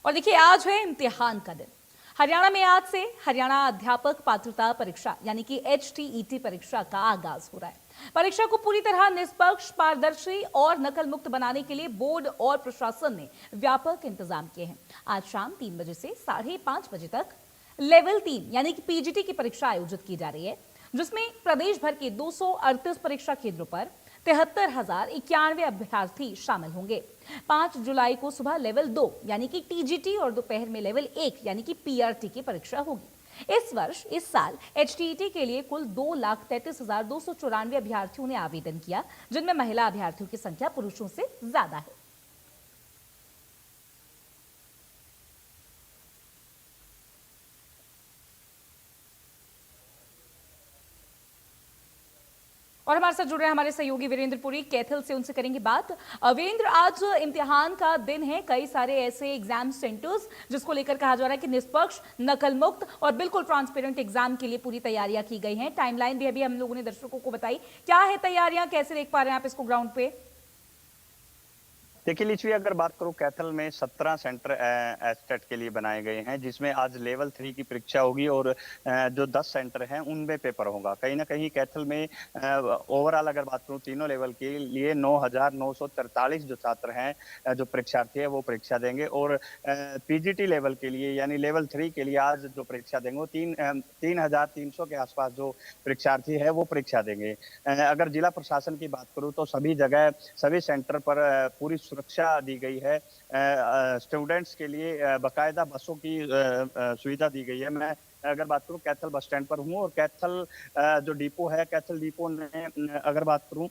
और देखिए आज है इम्तिहान का दिन। हरियाणा में आज से हरियाणा अध्यापक पात्रता परीक्षा यानी कि HTET परीक्षा का आगाज हो रहा है। परीक्षा को पूरी तरह निष्पक्ष, पारदर्शी और नकल मुक्त बनाने के लिए बोर्ड और प्रशासन ने व्यापक इंतजाम किए हैं। आज शाम 3 बजे से 5:30 बजे तक लेवल 3 यानी कि PGT की परीक्षा आयोजित की जा रही है, जिसमें प्रदेश भर के 238 परीक्षा केंद्रों पर 73,091 अभ्यर्थी शामिल होंगे। 5 जुलाई को सुबह लेवल 2 यानी कि TGT और दोपहर में लेवल 1 यानी कि PRT की परीक्षा होगी। इस साल HTET के लिए कुल 2,33,294 अभ्यर्थियों ने आवेदन किया, जिनमें महिला अभ्यर्थियों की संख्या पुरुषों से ज्यादा है। और हमारे साथ जुड़ रहे हैं हमारे सहयोगी वीरेंद्र पुरी कैथल से, उनसे करेंगे बात। वीरेंद्र, आज इम्तिहान का दिन है, कई सारे ऐसे एग्जाम सेंटर्स जिसको लेकर कहा जा रहा है कि निष्पक्ष, नकल मुक्त और बिल्कुल ट्रांसपेरेंट एग्जाम के लिए पूरी तैयारियां की गई हैं। टाइमलाइन भी अभी हम लोगों ने दर्शकों को बताई। क्या है तैयारियां, कैसे देख पा रहे हैं आप इसको ग्राउंड पे? देखिए लिचवी, अगर बात करूं कैथल में 17 सेंटर एस्टेट के लिए बनाए गए हैं, जिसमें आज लेवल 3 की परीक्षा होगी और जो 10 सेंटर हैं उनमें पेपर होगा। कहीं ना कहीं कैथल में ओवरऑल अगर बात करूं तीनों लेवल के लिए 9,943 जो छात्र हैं, जो परीक्षार्थी है वो परीक्षा देंगे। और PGT लेवल के लिए यानी लेवल 3 के लिए आज जो परीक्षा देंगे वो 3,300 के आसपास जो परीक्षार्थी है वो परीक्षा देंगे। अगर जिला प्रशासन की बात करूं तो सभी जगह सभी सेंटर पर पूरी सुरक्षा दी गई है। स्टूडेंट्स के लिए बाकायदा बसों की सुविधा दी गई है। मैं अगर बात करूं कैथल बस स्टैंड पर हूं और कैथल जो डिपो है, कैथल डिपो ने अगर बात करूं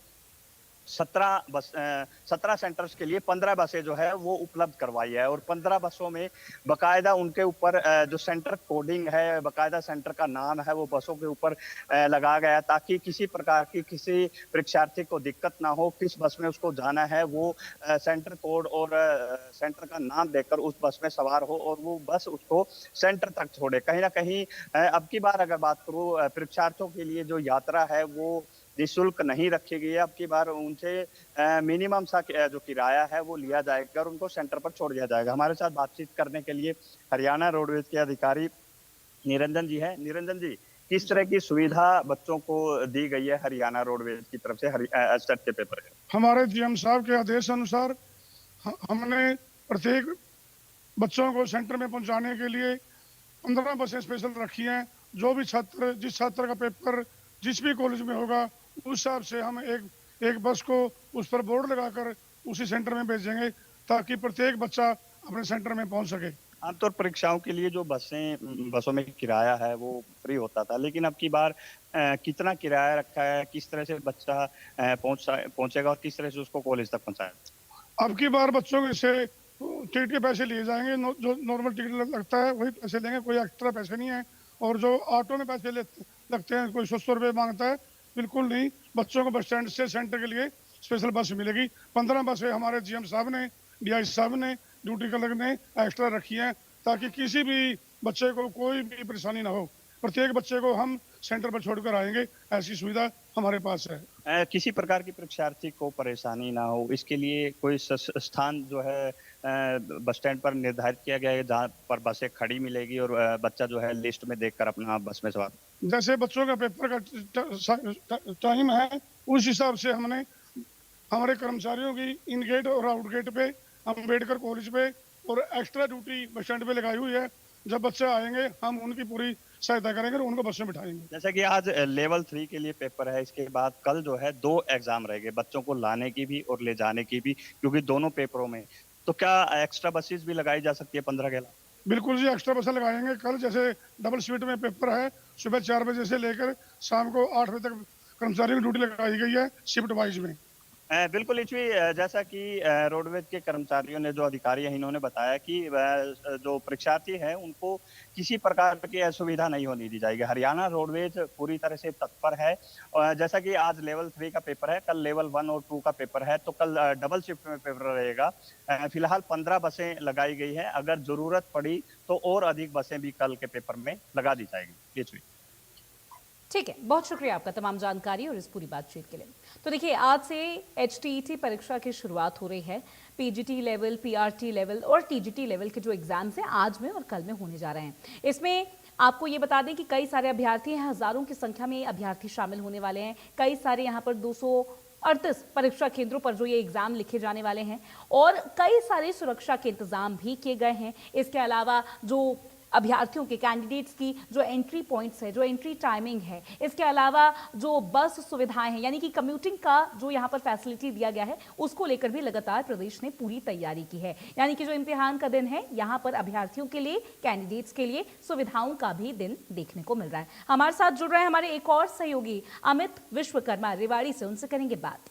17 सेंटर्स के लिए 15 बसें जो है वो उपलब्ध करवाई है और 15 बसों में बकायदा उनके ऊपर जो सेंटर कोडिंग है, बकायदा सेंटर का नाम है वो बसों के ऊपर लगाया गया, ताकि किसी प्रकार की किसी परीक्षार्थी को दिक्कत ना हो। किस बस में उसको जाना है वो सेंटर कोड और सेंटर का नाम देकर उस बस में सवार हो और वो बस उसको सेंटर तक छोड़े। कहीं ना कहीं अब की बार अगर बात करूँ परीक्षार्थियों के लिए जो यात्रा है वो निःशुल्क नहीं रखी गई है। अब की बार उनसे मिनिमम सा जो किराया है वो लिया जाएगा और उनको सेंटर पर छोड़ दिया जाएगा। हमारे साथ बातचीत करने के लिए हरियाणा रोडवेज के अधिकारी निरंजन जी है। निरंजन जी, किस तरह की सुविधा बच्चों को दी गई है हरियाणा रोडवेज की तरफ से एस्टेट के पेपर है? हमारे GM साहब के आदेश अनुसार हमने प्रत्येक बच्चों को सेंटर में पहुंचाने के लिए 15 बसें स्पेशल रखी हैं। जो भी छात्र, जिस छात्र का पेपर जिस भी कॉलेज में होगा, उस हिसाब से हम एक बस को उस पर बोर्ड लगाकर उसी सेंटर में भेजेंगे, ताकि प्रत्येक बच्चा अपने सेंटर में पहुंच सके। आमतौर परीक्षाओं के लिए जो बसों में किराया है वो फ्री होता था, लेकिन अब की बार कितना किराया रखा है, किस तरह से बच्चा पहुंचेगा और किस तरह से उसको कॉलेज तक पहुंचाएगा? अब की बार बच्चों से टिकट के पैसे लिए जाएंगे, जो नॉर्मल टिकट लगता है वही पैसे लेंगे, कोई एक्स्ट्रा पैसे नहीं है। और जो ऑटो में पैसे लगते हैं, कोई 100 रुपये मांगता है, बिल्कुल नहीं। बच्चों को बस स्टैंड से सेंटर के लिए स्पेशल बस मिलेगी। 15 बसें हमारे GM साहब ने, DI साहब ने, ड्यूटी क्लर्क ने एक्स्ट्रा रखी है, ताकि किसी भी बच्चे को कोई भी परेशानी ना हो। प्रत्येक बच्चे को हम सेंटर पर छोड़कर आएंगे, ऐसी सुविधा हमारे पास है। किसी प्रकार की परीक्षार्थी को परेशानी ना हो, इसके लिए कोई स्थान जो है बस स्टैंड पर निर्धारित किया गया है जहाँ पर बसें खड़ी मिलेगी और बच्चा जो है लिस्ट में देखकर अपना बस में सवार? जैसे बच्चों का पेपर का टाइम है, उस हिसाब से हमने हमारे कर्मचारियों की इन गेट और आउट गेट पे, अम्बेडकर कॉलेज पे और एक्स्ट्रा ड्यूटी बस स्टैंड पे लगाई हुई है। जब बच्चे आएंगे हम उनकी पूरी सहायता करेंगे और उनको बस में बिठाएंगे। जैसा कि आज लेवल 3 के लिए पेपर है, इसके बाद कल जो है 2 एग्जाम रहेंगे, बच्चों को लाने की भी और ले जाने की भी, क्योंकि दोनों पेपरों में। तो क्या एक्स्ट्रा बसेस भी लगाई जा सकती है 15 के अलावा? बिल्कुल जी, एक्स्ट्रा बसें लगाएंगे। कल जैसे डबल शिफ्ट में पेपर है, सुबह 4 बजे से लेकर शाम को 8 बजे तक कर्मचारियों की ड्यूटी लगाई गई है शिफ्ट वाइज में। बिल्कुल लिचवी, जैसा कि रोडवेज के कर्मचारियों ने, जो अधिकारी हैं, इन्होंने बताया कि जो परीक्षार्थी हैं उनको किसी प्रकार की असुविधा नहीं होने दी जाएगी। हरियाणा रोडवेज पूरी तरह से तत्पर है। जैसा कि आज लेवल 3 का पेपर है, कल लेवल 1 और 2 का पेपर है, तो कल डबल शिफ्ट में पेपर रहेगा। फिलहाल 15 बसें लगाई गई हैं, अगर जरूरत पड़ी तो और अधिक बसें भी कल के पेपर में लगा दी जाएगी। लिचवी, ठीक है, बहुत शुक्रिया आपका तमाम जानकारी और इस पूरी बातचीत के लिए। तो देखिए, आज से HTET परीक्षा की शुरुआत हो रही है। पीजीटी लेवल, पीआरटी लेवल और टीजीटी लेवल के जो एग्जाम्स हैं आज में और कल में होने जा रहे हैं। इसमें आपको ये बता दें कि कई सारे अभ्यर्थी हैं, हजारों की संख्या में अभ्यर्थी शामिल होने वाले हैं। कई सारे यहाँ पर 238 परीक्षा केंद्रों पर जो ये एग्जाम लिखे जाने वाले हैं और कई सारे सुरक्षा के इंतजाम भी किए गए हैं। इसके अलावा जो अभ्यर्थियों के कैंडिडेट्स की जो एंट्री पॉइंट्स है, जो एंट्री टाइमिंग है, इसके अलावा जो बस सुविधाएं हैं यानी कि कम्यूटिंग का जो यहाँ पर फैसिलिटी दिया गया है, उसको लेकर भी लगातार प्रदेश ने पूरी तैयारी की है। यानी कि जो इम्तिहान का दिन है, यहाँ पर अभ्यर्थियों के लिए, कैंडिडेट्स के लिए सुविधाओं का भी दिन देखने को मिल रहा है। हमारे साथ जुड़ रहे हैं हमारे एक और सहयोगी अमित विश्वकर्मा रेवाड़ी से, उनसे करेंगे बात।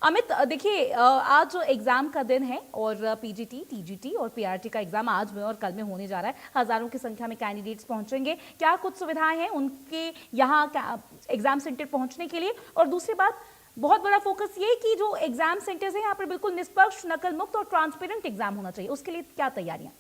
अमित, देखिए आज जो एग्जाम का दिन है और पीजीटी, टीजीटी और पीआरटी का एग्जाम आज में और कल में होने जा रहा है। हजारों की संख्या में कैंडिडेट्स पहुंचेंगे। क्या कुछ सुविधाएं हैं उनके यहाँ एग्जाम सेंटर पहुंचने के लिए? और दूसरी बात, बहुत बड़ा फोकस ये कि जो एग्जाम सेंटर्स हैं यहाँ पर बिल्कुल निष्पक्ष, नकल मुक्त और ट्रांसपेरेंट एग्जाम होना चाहिए, उसके लिए क्या तैयारियां?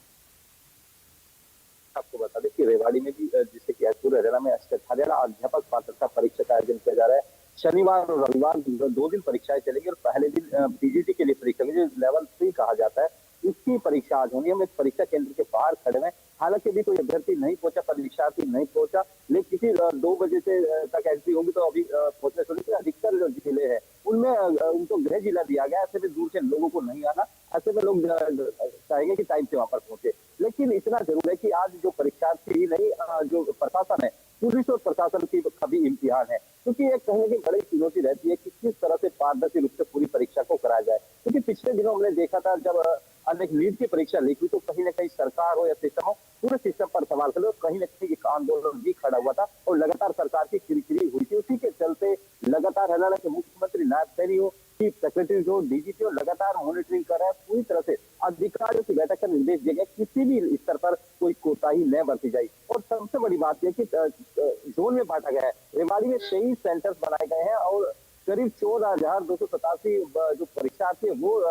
आपको बता दें कि रेवाड़ी में भी जिससे कि पूरे हरियाणा में हरियाणा अध्यापक पात्रता परीक्षा का आयोजन किया जा रहा है। शनिवार और रविवार 2 दिन परीक्षाएं चलेंगी और पहले दिन पीजीटी के लिए परीक्षा जो लेवल 3 कहा जाता है, इसकी परीक्षा आज होनी है। हम इस परीक्षा केंद्र के बाहर खड़े हैं। हालांकि अभी कोई अभ्यर्थी नहीं पहुंचा, परीक्षार्थी नहीं पहुंचा, लेकिन किसी 2 बजे से तक एंट्री होगी तो अभी पहुंचने से अधिकतर जो जिले हैं उनमें उनको गृह जिला दिया गया। ऐसे में दूर से लोगों को नहीं आना, ऐसे में लोग चाहेंगे कि टाइम से वहां पर पहुंचे। लेकिन इतना जरूर है कि आज जो परीक्षार्थी ही नहीं, जो प्रशासन है, पुलिस और प्रशासन की भी इम्तिहान है, क्योंकि एक कहीं की बड़ी चुनौती रहती है कि किस तरह से पारदर्शी रूप से पूरी परीक्षा को कराया जाए। क्योंकि पिछले दिनों हमने देखा था जब अनेक नीट की परीक्षा लीक हुई तो कहीं ना कहीं सरकार हो या सिस्टम हो, पूरे सिस्टम पर सवाल खड़े, कहीं ना कहीं एक आंदोलन भी खड़ा हुआ था और लगातार सरकार की किरकिरी हुई थी। उसी के चलते लगातार हरियाणा के मुख्यमंत्री, नायब सैनी हो, चीफ सेक्रेटरी हो, डीजीपी हो, लगातार मॉनिटरिंग कर रहे हैं। पूरी तरह से अधिकारियों की बैठक का निर्देश दिए गए, किसी भी स्तर पर कोई कोताही न बरती जाए। और सबसे बड़ी बात यह कि जोन में बांटा गया है। रेवाड़ी में 23 सेंटर्स बनाए गए हैं और करीब 14,287 जो परीक्षार्थी है वो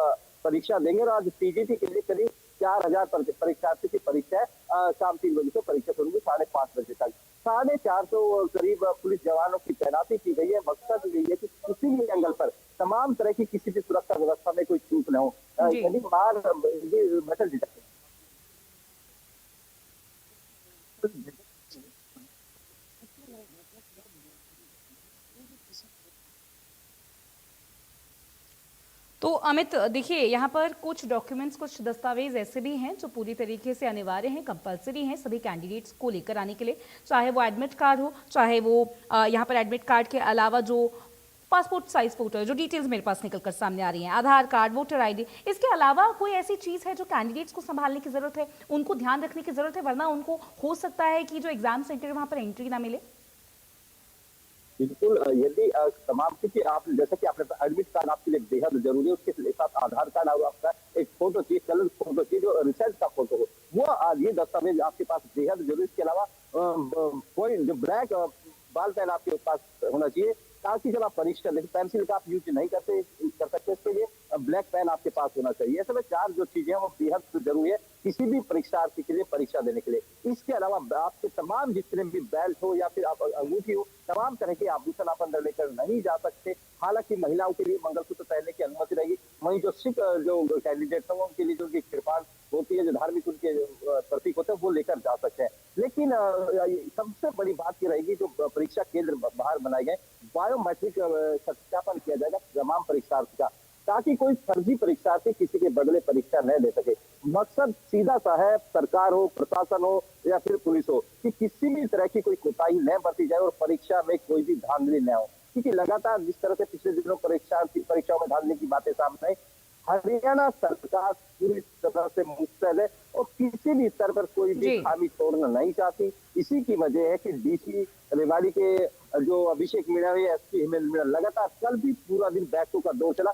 परीक्षा देंगे। और आज पीजीटी के लिए करीब 4,000 परीक्षार्थी की परीक्षा है। शाम 3 बजे से परीक्षा शुरू होगी 5:30 बजे तक। 450 करीब पुलिस जवानों की तैनाती की गई है। मकसद यही है कि किसी भी एंगल पर तमाम तरह की किसी भी सुरक्षा व्यवस्था में कोई चूक न हो। यदि बाहर मेटल डिटेक्टर तो अमित, देखिए यहाँ पर कुछ डॉक्यूमेंट्स, कुछ दस्तावेज ऐसे भी हैं जो पूरी तरीके से अनिवार्य हैं, कंपलसरी हैं सभी कैंडिडेट्स को लेकर आने के लिए, चाहे वो एडमिट कार्ड हो, चाहे वो यहाँ पर एडमिट कार्ड के अलावा जो पासपोर्ट साइज फोटो है, जो डिटेल्स मेरे पास निकल कर सामने आ रही हैं, आधार कार्ड, वोटर आईडी, इसके अलावा कोई ऐसी चीज़ है जो कैंडिडेट्स को संभालने की जरूरत है, उनको ध्यान रखने की जरूरत है, वरना उनको हो सकता है कि जो एग्जाम सेंटर है वहाँ पर एंट्री ना मिले? बिल्कुल, यदि तमाम क्योंकि आप जैसा कि आपने एडमिट कार्ड आपके लिए बेहद जरूरी है, उसके साथ आधार कार्ड और आपका एक फोटो चाहिए, कलर फोटो चाहिए, जो रिसर्च का फोटो हो, वो ये दस्तावेज आपके पास बेहद जरूरी। इसके अलावा कोई जो ब्लैक बाल पेन आपके पास होना चाहिए, ताकि जब आप परीक्षा लेते, पेंसिल का आप यूज नहीं कर सकते, इसके लिए ब्लैक पेन आपके पास होना चाहिए। ऐसे में 4 जो चीजें हैं वो बेहद जरूरी है किसी भी परीक्षार्थी के लिए परीक्षा देने के लिए। इसके अलावा आपके तमाम जितने भी बेल्ट हो या फिर आप अंगूठी हो, तमाम तरह के आभूषण आप अंदर लेकर नहीं जा सकते। हालांकि महिलाओं के लिए मंगलसूत्र पहनने की अनुमति रहेगी। वहीं जो सिख जो कैंडिडेट हैं उनके लिए जो उनकी कृपाण होती है, जो धार्मिक उनके प्रतीक होते हैं, वो लेकर जा सकते हैं। लेकिन सबसे बड़ी बात ये रहेगी, जो परीक्षा केंद्र बाहर बनाए गए, बायोमेट्रिक सत्यापन किया जाएगा तमाम परीक्षार्थी का, ताकि कोई फर्जी परीक्षार्थी किसी के बदले परीक्षा न दे सके। मकसद सीधा सा है, सरकार हो, प्रशासन हो या फिर पुलिस हो, कि किसी भी तरह की कोई कोताही न बरती जाए और परीक्षा में कोई भी धांधली न हो। क्योंकि लगातार जिस तरह से पिछले दिनों परीक्षाओं में धांधली की बातें सामने आई, हरियाणा सरकार पूरी तरह से मुस्तैद है और किसी भी स्तर पर कोई भी खामी छोड़ना नहीं चाहती। इसी की वजह है कि डीसी रेवाड़ी के जो अभिषेक मीणा है, एसपी हेमंत मीणा, लगातार कल भी पूरा दिन बैठकों का दौर चला।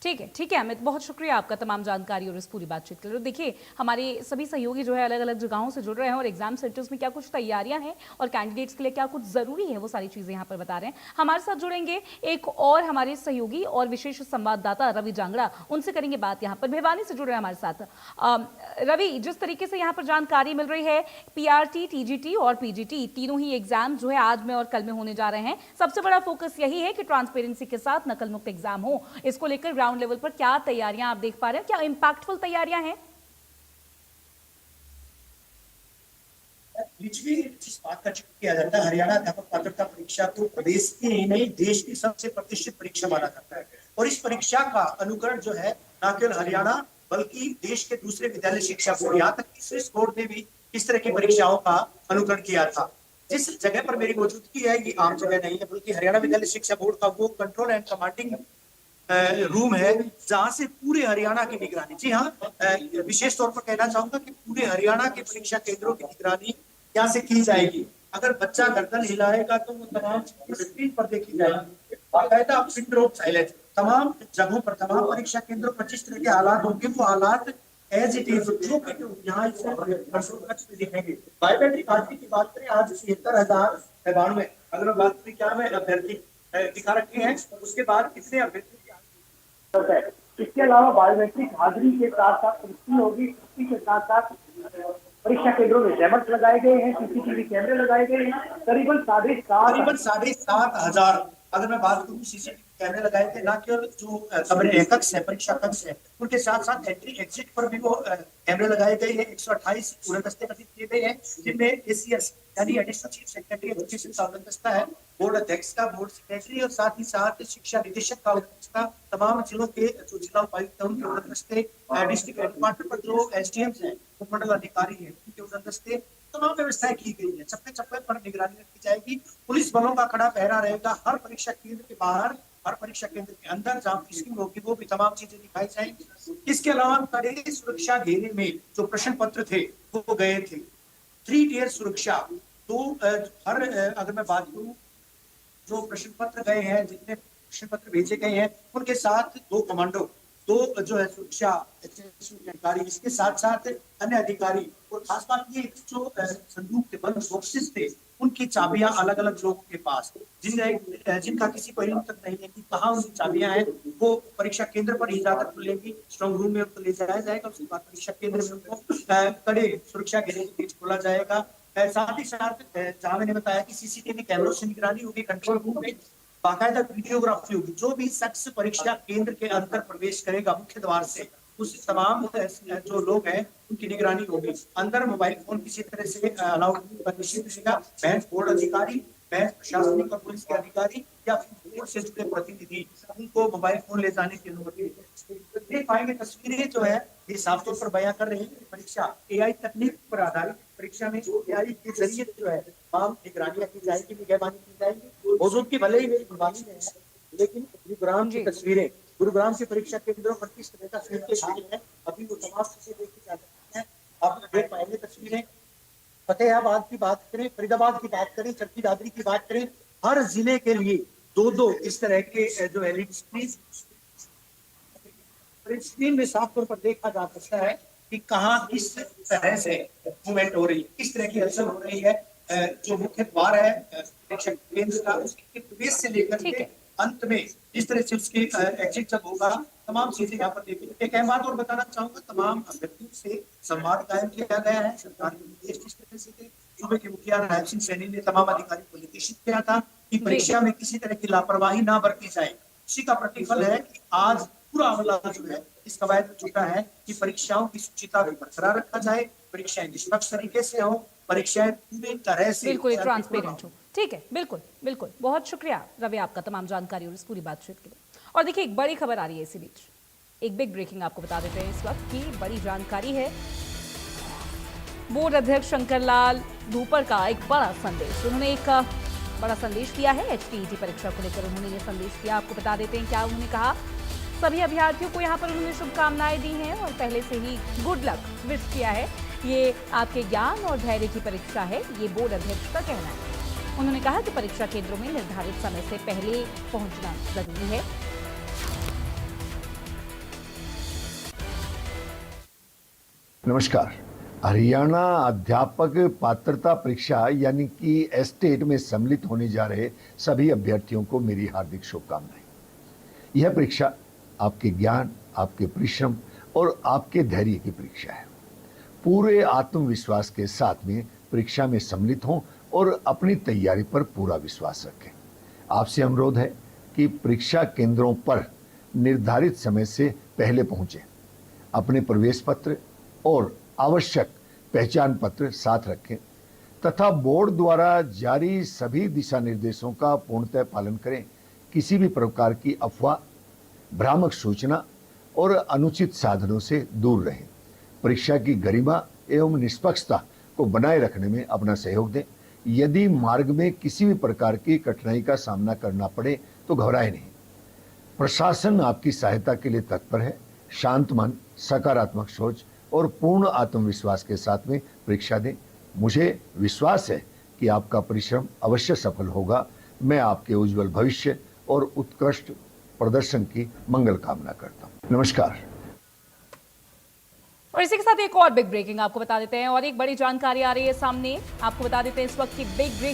ठीक है अमित, बहुत शुक्रिया आपका तमाम जानकारी और इस पूरी बातचीत के लिए। देखिए, हमारे सभी सहयोगी जो है अलग अलग जगहों से जुड़ रहे हैं और एग्जाम सेंटर्स में क्या कुछ तैयारियां हैं और कैंडिडेट्स के लिए क्या कुछ जरूरी है, वो सारी चीजें यहाँ पर बता रहे हैं। हमारे साथ जुड़ेंगे एक और हमारे सहयोगी और विशेष संवाददाता रवि जांगड़ा, उनसे करेंगे बात। यहाँ पर भिवानी से जुड़ रहे हैं हमारे साथ। रवि, जिस तरीके से यहाँ पर जानकारी मिल रही है, पीआरटी, टीजीटी और पीजीटी तीनों ही एग्जाम जो है आज में और कल में होने जा रहे हैं। सबसे बड़ा फोकस यही है कि ट्रांसपेरेंसी के साथ नकल मुक्त एग्जाम हो। इसको लेकर ग्राउंड लेवल पर क्या तैयारियां आप देख पा रहे हैं, क्या इंपैक्टफुल तैयारियां हैं? लिटरली जिस बात का जिक्र किया जाता है, हरियाणा अध्यापक पात्रता परीक्षा को प्रदेश की ही नहीं देश की सबसे प्रतिष्ठित परीक्षा माना जाता है। और इस परीक्षा का अनुकरण जो है न केवल हरियाणा बल्कि देश के दूसरे विद्यालय शिक्षा बोर्ड, यहाँ तक कि स्विस बोर्ड ने भी इस तरह की परीक्षाओं का अनुकरण किया था। जिस जगह पर मेरी मौजूदगी है ये आम जगह नहीं है, बल्कि हरियाणा विद्यालय शिक्षा बोर्ड का वो कंट्रोल एंड कमांडिंग रूम है जहां से पूरे हरियाणा की निगरानी, जी हाँ, विशेष तौर पर कहना चाहूंगा कि पूरे हरियाणा के परीक्षा केंद्रों की निगरानी यहाँ से की जाएगी। अगर बच्चा गर्दन हिलाएगा तो वो तमाम स्क्रीन पर देखी जाएगी। बाकायदा पिन ड्रॉप साइलेंस तमाम जगहों पर, तमाम परीक्षा केंद्रों पर जिस तरह के हालात होंगे वो हालात एज इट इज जो यहाँ दिखेंगे। बायोमेट्रिक हाजिरी की बात करें, आज 76,092, अगर मैं बात करें क्या मैं अभ्यर्थी दिखा रखे हैं, उसके बाद कितने अभ्यर्थी है। इसके अलावा बायोमेट्रिक हाजिरी के साथ साथ पुष्टि होगी, पुष्टि के साथ साथ परीक्षा केंद्रों में जैमर्स लगाए गए हैं, सीसीटीवी कैमरे लगाए गए हैं, करीबन 7,500 अगर मैं बात करूँ सीसीटीवी कैमरे लगाए थे, ना केवल जो कमरे कक्ष है, परीक्षा कक्ष है, उनके साथ साथ एंट्री एग्जिट पर भी वो कैमरे लगाए गए हैं। 128 उड़नदस्ते गठित किए गए हैं, जिनमें एसीएस यानी एडिशनल चीफ सेक्रेटरी एजुकेशन का उड़नदस्ता है, बोर्ड अध्यक्ष का, बोर्ड सेक्रेटरी और साथ ही साथ शिक्षा निदेशक का उड़नदस्ता, तमाम जिलों के जो जिला उपायुक्त है उनके उड़नदस्ते, डिस्ट्रिक्ट हेडक्वार्टर पर जो एसडीएम्स हैं, उपमंडल अधिकारी हैं, उनके उड़नदस्ते, तमाम व्यवस्थाएं की गई है। चप्पे चप्पे पर निगरानी रखी जाएगी, पुलिस बलों का कड़ा पहरा रहेगा हर परीक्षा केंद्र के बाहर, हर परीक्षा केंद्र के अंदर जहाँ फिशिंग होगी वो भी तमाम चीजें दिखाई जाएंगी। इसके अलावा कड़े सुरक्षा घेरे में जो प्रश्न पत्र थे वो गए थे। 3 टियर सुरक्षा, तो हर अगर मैं बात करूं जो प्रश्न पत्र गए हैं, जितने प्रश्न पत्र भेजे गए हैं, उनके साथ 2 कमांडो, 2 जो है सुरक्षा अधिकारी, इसके साथ साथ अन्य अधिकारी, और खास बात ये जो संदूक थे, बंद बॉक्सेस थे, उनकी चाबियां अलग अलग लोगों के पास, जिनका किसी को इल्म तक नहीं है कि कहाँ उनकी चाबियां हैं, वो परीक्षा केंद्र पर ही जाकर खुलेगी, स्ट्रांग रूम में उनको ले जाया जाएगा, उसके बाद परीक्षा केंद्र में उनको कड़े सुरक्षा घेरे के बीच खोला जाएगा। साथ ही साथ जहां मैंने बताया कि सीसीटीवी कैमरों से निगरानी होगी, कंट्रोल रूम में बाकायदा वीडियोग्राफी होगी, जो भी शख्स परीक्षा केंद्र के अंदर प्रवेश करेगा मुख्य द्वार से, उस तमाम जो लोग हैं उनकी निगरानी होगी। अंदर मोबाइल फोन किसी तरह से अलाउड निषिद्ध रहेगा। बैंक बोर्ड अधिकारी, बैंक प्रशासनिक और पुलिस के अधिकारी या बोर्ड से जुड़े प्रतिनिधि, उनको मोबाइल फोन ले जाने की अनुमति देख पाएंगे। तस्वीरें जो है ये साफ तौर पर बयां कर रही है परीक्षा एआई तकनीक पर आधारित परीक्षा में एआई के जरिए जो है तमाम निगरानियां की जाएगी, निगहबानी की जाएगी। मौजूदगी भले ही मेरी जुबानी में है, लेकिन गुरुग्राम की तस्वीरें, गुरुग्राम के परीक्षा केंद्रों पर किस तरह का सीन है, अभी वो तमाम चीजें देखी जा सकती हैं। आप देख पाएंगे तस्वीरें। फतेहाबाद की बात करें, फरीदाबाद की बात करें, चरखी दादरी की बात करें, हर जिले के लिए 2-2 इस तरह के जो एलईडी स्क्रीन में साफ तौर पर देखा जा सकता है कि कहाँ किस तरह से मूवमेंट हो रही है, किस तरह की हलचल हो रही है। जो मुख्य द्वार है परीक्षा केंद्र का, उसके प्रवेश से लेकर के अंत में जिस तरह से उसके एग्जिट जब होगा, तमाम चीजें यहाँ पर देखिए। एक अहम बात और बताना चाहूंगा, तमाम अभ्यर्थियों से संवाद कायम किया गया है। सरकार के निर्देश जिस तरह से थे, सूबे के मुखिया राजीव सिंह सैनी ने तमाम अधिकारियों को निर्देशित किया था कि परीक्षा में किसी तरह की लापरवाही ना बरती जाए। इसी का प्रतिफल है कि आज पूरा अमला जो है इस कवायद में जुटा है कि परीक्षाओं की शुचिता भी बरकरार रखा जाए, परीक्षाएं निष्पक्ष तरीके से हो, परीक्षाएं पूरी तरह से बिल्कुल ट्रांसपेरेंट हो। ठीक है, बिल्कुल बिल्कुल। बहुत शुक्रिया रवि आपका तमाम जानकारी और इस पूरी बातचीत के लिए। और देखिए एक बड़ी खबर आ रही है इसी बीच, एक बिग ब्रेकिंग आपको बता देते हैं इस वक्त की बड़ी जानकारी है। बोर्ड अध्यक्ष शंकरलाल धूपर का एक बड़ा संदेश, उन्होंने एक बड़ा संदेश दिया है एचटीईटी परीक्षा को लेकर। उन्होंने ये संदेश दिया, आपको बता देते हैं क्या उन्होंने कहा। सभी अभ्यर्थियों को यहाँ पर उन्होंने शुभकामनाएं दी हैं और पहले से ही गुड लक विश किया है। ये आपके ज्ञान और धैर्य की परीक्षा है, ये बोर्ड अध्यक्ष का कहना है। उन्होंने कहा कि परीक्षा केंद्रों में निर्धारित समय से पहले पहुंचना जरूरी है। नमस्कार। हरियाणा अध्यापक पात्रता परीक्षा यानी कि एस्टेट में सम्मिलित होने जा रहे सभी अभ्यर्थियों को मेरी हार्दिक शुभकामनाएं। यह परीक्षा आपके ज्ञान, आपके परिश्रम और आपके धैर्य की परीक्षा है। पूरे आत्मविश्वास के साथ में परीक्षा में सम्मिलित हों और अपनी तैयारी पर पूरा विश्वास रखें। आपसे अनुरोध है कि परीक्षा केंद्रों पर निर्धारित समय से पहले पहुंचे। अपने प्रवेश पत्र और आवश्यक पहचान पत्र साथ रखें तथा बोर्ड द्वारा जारी सभी दिशा निर्देशों का पूर्णतः पालन करें। किसी भी प्रकार की अफवाह, भ्रामक सूचना और अनुचित साधनों से दूर रहें। परीक्षा की गरिमा एवं निष्पक्षता को बनाए रखने में अपना सहयोग दें। यदि मार्ग में किसी भी प्रकार की कठिनाई का सामना करना पड़े तो घबराएं नहीं। प्रशासन आपकी सहायता के लिए तत्पर है। शांत मन, सकारात्मक सोच और पूर्ण आत्मविश्वास के साथ में परीक्षा दें। मुझे विश्वास है कि आपका परिश्रम अवश्य सफल होगा। मैं आपके उज्जवल भविष्य और उत्कृष्ट प्रदर्शन की मंगल कामना करता हूं। नमस्कार। और इसी के साथ एक और बिग ब्रेकिंग आपको बता देते हैं और एक बड़ी जानकारी आ रही है सामने। आपको बता देते हैं इस वक्त की बिग ब्रेकिंग